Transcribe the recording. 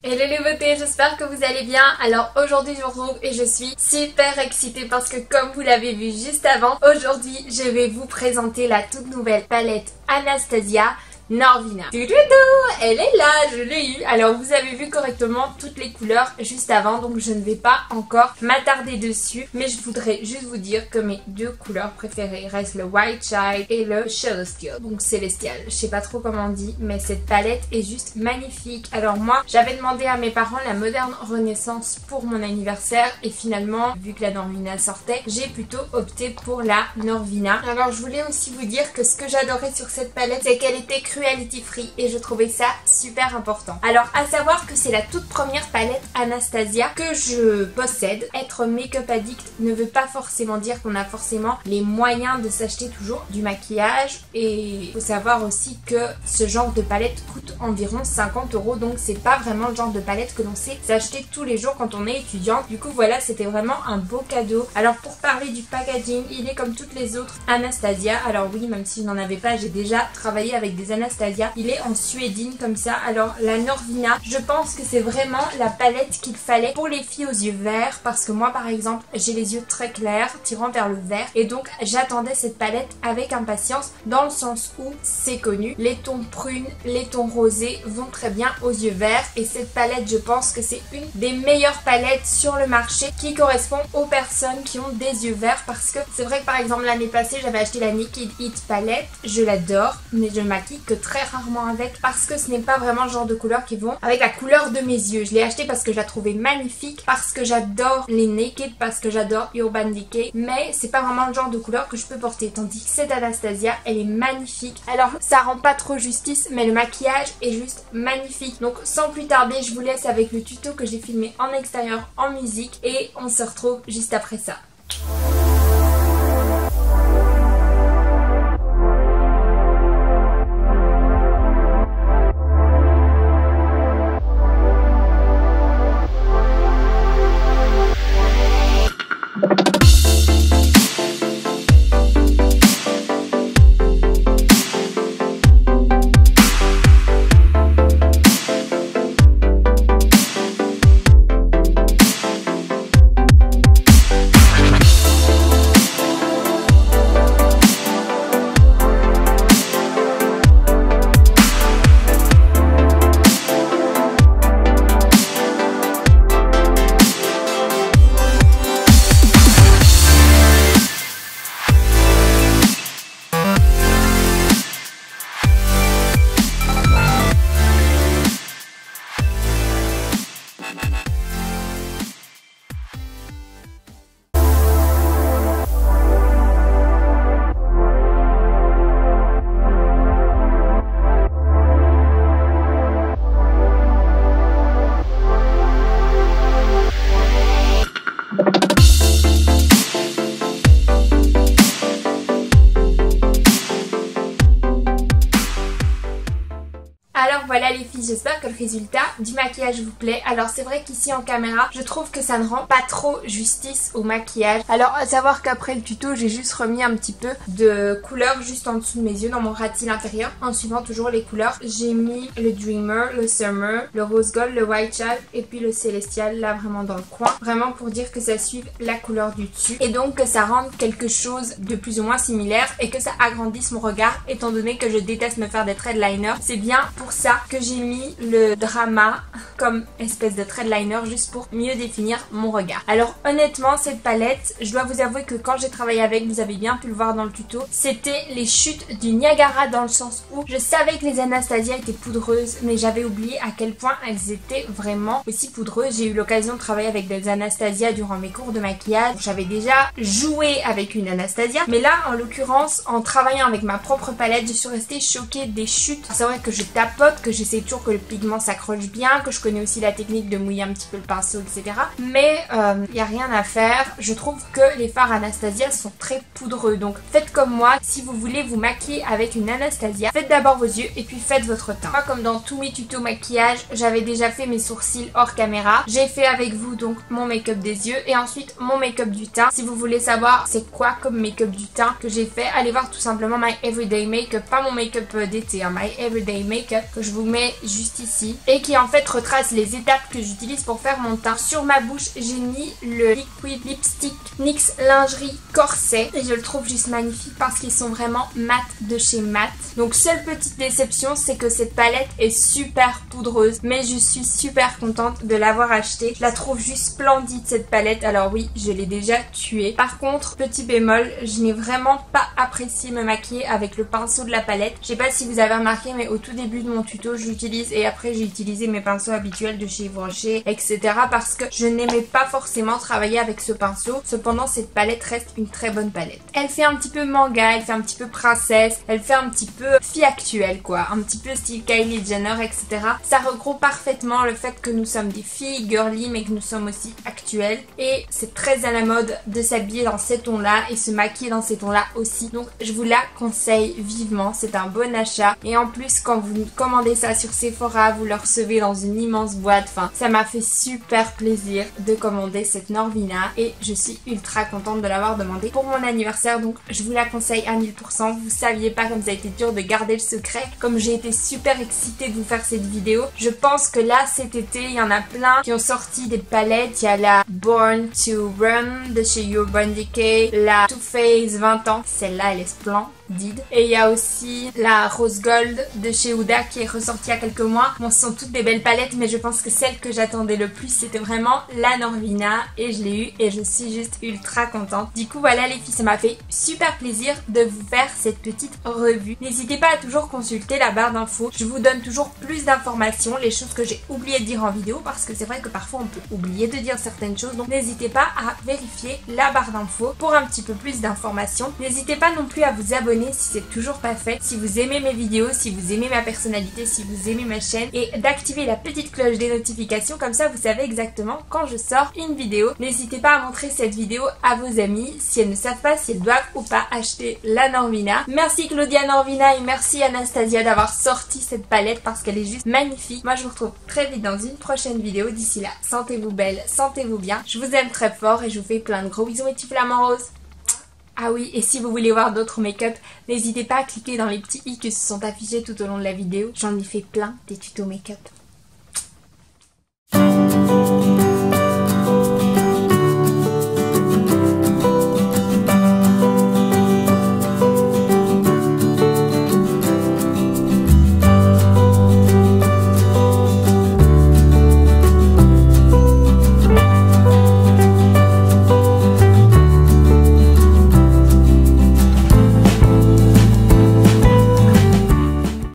Hello les beautés, j'espère que vous allez bien. Alors aujourd'hui je vous retrouve et je suis super excitée parce que comme vous l'avez vu juste avant, aujourd'hui je vais vous présenter la toute nouvelle palette Anastasia Norvina. Elle est là, je l'ai eu. Alors vous avez vu correctement toutes les couleurs juste avant, donc je ne vais pas encore m'attarder dessus, mais je voudrais juste vous dire que mes deux couleurs préférées restent le White Child et le Celestial, donc Célestial. Je sais pas trop comment on dit, mais cette palette est juste magnifique. Alors moi, j'avais demandé à mes parents la Moderne Renaissance pour mon anniversaire et finalement, vu que la Norvina sortait, j'ai plutôt opté pour la Norvina. Alors je voulais aussi vous dire que ce que j'adorais sur cette palette, c'est qu'elle était cruelty free et je trouvais ça super important. Alors à savoir que c'est la toute première palette Anastasia que je possède. Être make-up addict ne veut pas forcément dire qu'on a forcément les moyens de s'acheter toujours du maquillage, et il faut savoir aussi que ce genre de palette coûte environ 50 €, donc c'est pas vraiment le genre de palette que l'on sait s'acheter tous les jours quand on est étudiant. Du coup voilà, c'était vraiment un beau cadeau. Alors pour parler du packaging, il est comme toutes les autres Anastasia. Alors oui, même si je n'en avais pas, j'ai déjà travaillé avec des Anastasia. Il est en suédine comme ça. Alors la Norvina, je pense que c'est vraiment la palette qu'il fallait pour les filles aux yeux verts, parce que moi par exemple j'ai les yeux très clairs tirant vers le vert, et donc j'attendais cette palette avec impatience, dans le sens où c'est connu, les tons prunes, les tons rosés vont très bien aux yeux verts, et cette palette je pense que c'est une des meilleures palettes sur le marché qui correspond aux personnes qui ont des yeux verts, parce que c'est vrai que par exemple l'année passée j'avais acheté la Naked Heat palette, je l'adore mais je maquille que très rarement avec, parce que ce n'est pas vraiment le genre de couleurs qui vont avec la couleur de mes yeux. Je l'ai acheté parce que je la trouvais magnifique, parce que j'adore les Naked, parce que j'adore Urban Decay, mais c'est pas vraiment le genre de couleur que je peux porter, tandis que cette Anastasia elle est magnifique. Alors ça rend pas trop justice, mais le maquillage est juste magnifique. Donc sans plus tarder, je vous laisse avec le tuto que j'ai filmé en extérieur en musique, et on se retrouve juste après ça. Alors voilà les filles, j'espère que le résultat du maquillage vous plaît. Alors c'est vrai qu'ici en caméra, je trouve que ça ne rend pas trop justice au maquillage. Alors à savoir qu'après le tuto, j'ai juste remis un petit peu de couleur juste en dessous de mes yeux, dans mon ras de cils intérieur, en suivant toujours les couleurs. J'ai mis le Dreamer, le Summer, le Rose Gold, le White Child et puis le Celestial là vraiment dans le coin. Vraiment pour dire que ça suive la couleur du dessus, et donc que ça rende quelque chose de plus ou moins similaire et que ça agrandisse mon regard, étant donné que je déteste me faire des traits de liner. C'est bien pour ça que j'ai mis le Drama comme espèce de trait de liner, juste pour mieux définir mon regard. Alors honnêtement cette palette, je dois vous avouer que quand j'ai travaillé avec, vous avez bien pu le voir dans le tuto, c'était les chutes du Niagara, dans le sens où je savais que les Anastasia étaient poudreuses, mais j'avais oublié à quel point elles étaient vraiment aussi poudreuses. J'ai eu l'occasion de travailler avec des Anastasia durant mes cours de maquillage. J'avais déjà joué avec une Anastasia, mais là en l'occurrence en travaillant avec ma propre palette, je suis restée choquée des chutes. C'est vrai que je tapote, que j'essaie toujours que le pigment s'accroche bien, que je connais aussi la technique de mouiller un petit peu le pinceau, etc. Mais il n'y a rien à faire. Je trouve que les fards Anastasia sont très poudreux. Donc faites comme moi, si vous voulez vous maquiller avec une Anastasia, faites d'abord vos yeux et puis faites votre teint. Moi, comme dans tous mes tutos maquillage, j'avais déjà fait mes sourcils hors caméra. J'ai fait avec vous donc mon make-up des yeux et ensuite mon make-up du teint. Si vous voulez savoir c'est quoi comme make-up du teint que j'ai fait, allez voir tout simplement My Everyday Makeup, pas mon make-up d'été, hein, My Everyday Makeup, que je vous mets juste ici et qui en fait retrace retrace les étapes que j'utilise pour faire mon teint. Sur ma bouche, j'ai mis le Liquid Lipstick NYX Lingerie Corset et je le trouve juste magnifique parce qu'ils sont vraiment mat de chez Mat. Donc seule petite déception, c'est que cette palette est super poudreuse, mais je suis super contente de l'avoir achetée. Je la trouve juste splendide cette palette. Alors oui, je l'ai déjà tuée. Par contre, petit bémol, je n'ai vraiment pas apprécié me maquiller avec le pinceau de la palette. Je sais pas si vous avez remarqué, mais au tout début de mon tuto, j'utilise et après j'ai utilisé mes pinceaux habituels de chez Yves Rocher, etc. parce que je n'aimais pas forcément travailler avec ce pinceau. Cependant, cette palette reste une très bonne palette. Elle fait un petit peu manga, elle fait un petit peu princesse, elle fait un petit peu fille actuelle quoi, un petit peu style Kylie Jenner, etc. Ça regroupe parfaitement le fait que nous sommes des filles girly mais que nous sommes aussi actuelles et c'est très à la mode de s'habiller dans ces tons là et se maquiller dans ces tons là aussi. Donc je vous la conseille vivement, c'est un bon achat et en plus quand vous commandez ça sur Sephora, vous le recevez dans une immense boîte. Enfin, ça m'a fait super plaisir de commander cette Norvina et je suis ultra contente de l'avoir demandé pour mon anniversaire, donc je vous la conseille à 1000%. Vous saviez pas comme ça a été dur de garder le secret, comme j'ai été super excitée de vous faire cette vidéo. Je pense que là cet été il y en a plein qui ont sorti des palettes. Il y a la Born to Run de chez Urban Decay, la Too Faced 20 ans, celle-là elle est splendide. Et il y a aussi la Rose Gold de chez Huda qui est ressortie il y a quelques mois. Bon, ce sont toutes des belles palettes, mais je pense que celle que j'attendais le plus c'était vraiment la Norvina et je l'ai eu et je suis juste ultra contente. Du coup voilà les filles, ça m'a fait super plaisir de vous faire cette petite revue. N'hésitez pas à toujours consulter la barre d'infos, je vous donne toujours plus d'informations, les choses que j'ai oublié de dire en vidéo parce que c'est vrai que parfois on peut oublier de dire certaines choses, donc n'hésitez pas à vérifier la barre d'infos pour un petit peu plus d'informations. N'hésitez pas non plus à vous abonner si c'est toujours pas fait, si vous aimez mes vidéos, si vous aimez ma personnalité, si vous aimez ma chaîne et d'activer la petite cloche des notifications, comme ça vous savez exactement quand je sors une vidéo. N'hésitez pas à montrer cette vidéo à vos amis si elles ne savent pas si elles doivent ou pas acheter la Norvina. Merci Claudia Norvina et merci Anastasia d'avoir sorti cette palette parce qu'elle est juste magnifique. Moi je vous retrouve très vite dans une prochaine vidéo. D'ici là, sentez-vous belle, sentez-vous bien. Je vous aime très fort et je vous fais plein de gros bisous mes petits flamants roses. Ah oui, et si vous voulez voir d'autres make-up, n'hésitez pas à cliquer dans les petits i qui se sont affichés tout au long de la vidéo. J'en ai fait plein des tutos make-up.